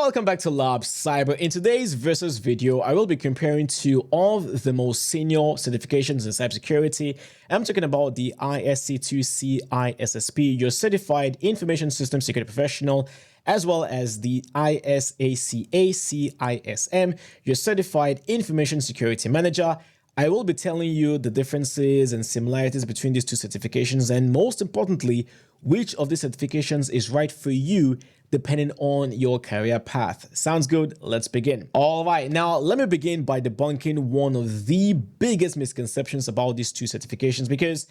Welcome back to Lab Cyber. In today's Versus video, I will be comparing two of the most senior certifications in cybersecurity. I'm talking about the ISC2 CISSP, your Certified Information System Security Professional, as well as the ISACA CISM, your Certified Information Security Manager. I will be telling you the differences and similarities between these two certifications, and most importantly, which of these certifications is right for you depending on your career path. Sounds good? Let's begin. All right, now let me begin by debunking one of the biggest misconceptions about these two certifications, because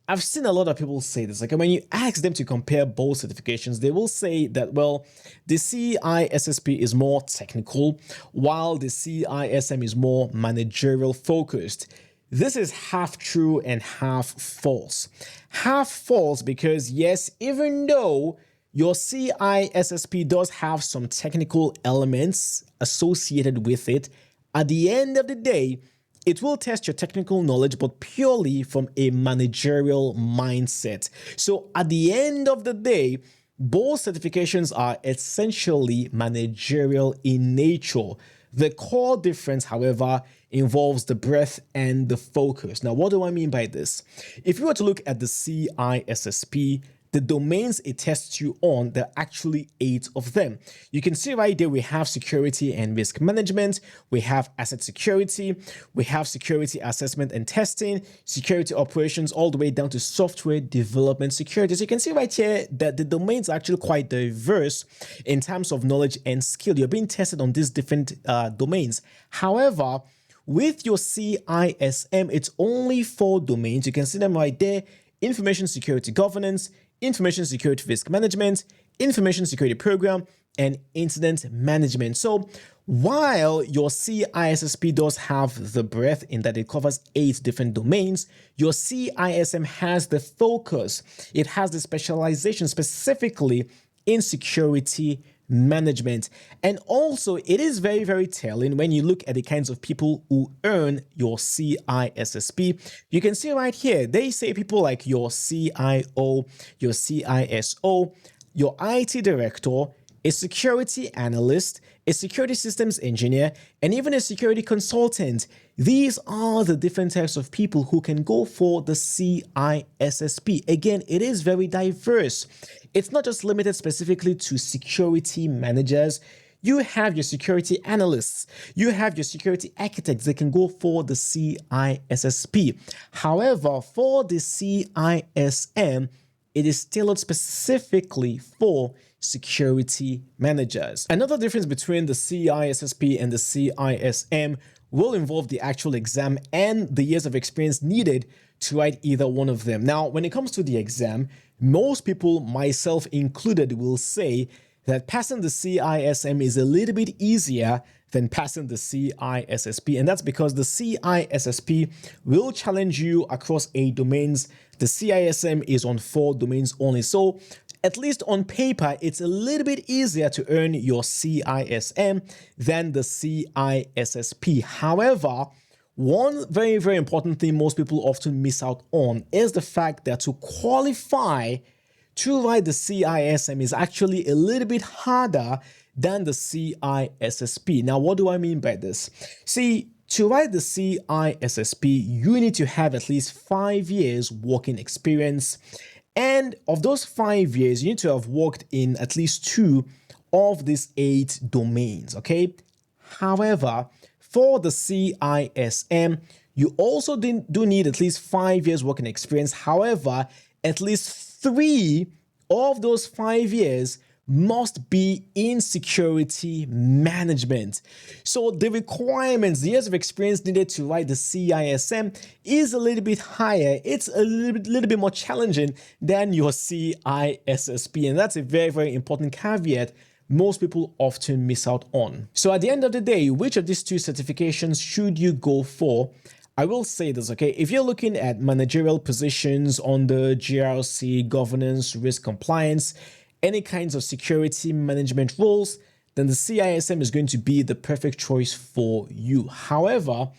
I've seen a lot of people say this. Like when you ask them to compare both certifications, they will say that, well, the CISSP is more technical, while the CISM is more managerial focused. This is half true and half false. Half false because yes, even though your CISSP does have some technical elements associated with it, at the end of the day, it will test your technical knowledge, but purely from a managerial mindset. So at the end of the day, both certifications are essentially managerial in nature. The core difference, however, involves the breadth and the focus. Now, what do I mean by this? If you were to look at the CISSP, the domains it tests you on, there are actually 8 of them. You can see right there we have security and risk management, we have asset security, we have security assessment and testing, security operations, all the way down to software development security. So you can see right here that the domains are actually quite diverse in terms of knowledge and skill. You're being tested on these different domains. However, with your CISM, it's only 4 domains. You can see them right there: information security governance, information security risk management, information security program, and incident management. So while your CISSP does have the breadth in that it covers 8 different domains, your CISM has the focus. It has the specialization specifically in security management. And also, it is very, very telling when you look at the kinds of people who earn your CISSP. You can see right here, they say people like your CIO, your CISO, your IT director, a security analyst, a security systems engineer, and even a security consultant. These are the different types of people who can go for the CISSP. Again, it is very diverse. It's not just limited specifically to security managers. You have your security analysts, you have your security architects that can go for the CISSP. However, for the CISM, it is tailored specifically for security managers. Another difference between the CISSP and the CISM will involve the actual exam and the years of experience needed to write either one of them. Now, when it comes to the exam, most people, myself included, will say that passing the CISM is a little bit easier than passing the CISSP, and that's because the CISSP will challenge you across 8 domains. The CISM is on 4 domains only. So at least on paper, it's a little bit easier to earn your CISM than the CISSP. However, one very, very important thing most people often miss out on is the fact that to qualify to write the CISM is actually a little bit harder than the CISSP. Now, what do I mean by this? See, to write the CISSP, you need to have at least 5 years working experience. And of those 5 years, you need to have worked in at least 2 of these 8 domains, okay? However, for the CISM, you also do need at least 5 years working experience. However, at least 3 of those 5 years must be in security management. So the requirements, the years of experience needed to write the CISM is a little bit higher. It's a little bit more challenging than your CISSP. And that's a very, very important caveat most people often miss out on. So at the end of the day, which of these 2 certifications should you go for? I will say this, okay? If you're looking at managerial positions on the GRC, governance, risk compliance, any kinds of security management roles, then the CISM is going to be the perfect choice for you. However,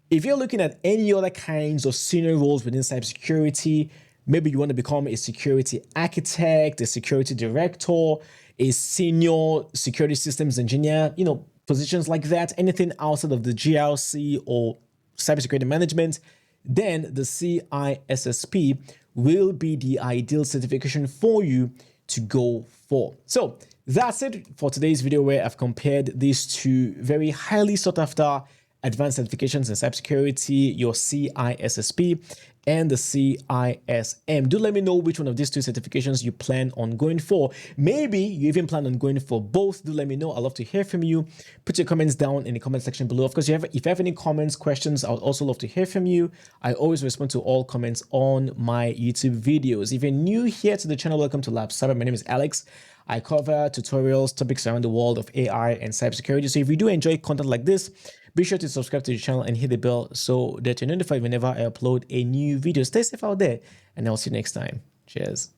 if you're looking at any other kinds of senior roles within cybersecurity, maybe you want to become a security architect, a security director, a senior security systems engineer, positions like that, anything outside of the GRC or cybersecurity management, then the CISSP will be the ideal certification for you to go for. So that's it for today's video, where I've compared these two very highly sought after advanced certifications in cybersecurity, your CISSP and the CISM. Do let me know which one of these two certifications you plan on going for. Maybe you even plan on going for both. Do let me know. I'd love to hear from you. Put your comments down in the comment section below. Of course, if you have any comments, questions, I would also love to hear from you. I always respond to all comments on my YouTube videos. If you're new here to the channel, welcome to Lab Cyber. My name is Alex. I cover tutorials, topics around the world of AI and cybersecurity. So if you do enjoy content like this, be sure to subscribe to the channel and hit the bell so that you're notified whenever I upload a new video. Stay safe out there, and I'll see you next time. Cheers.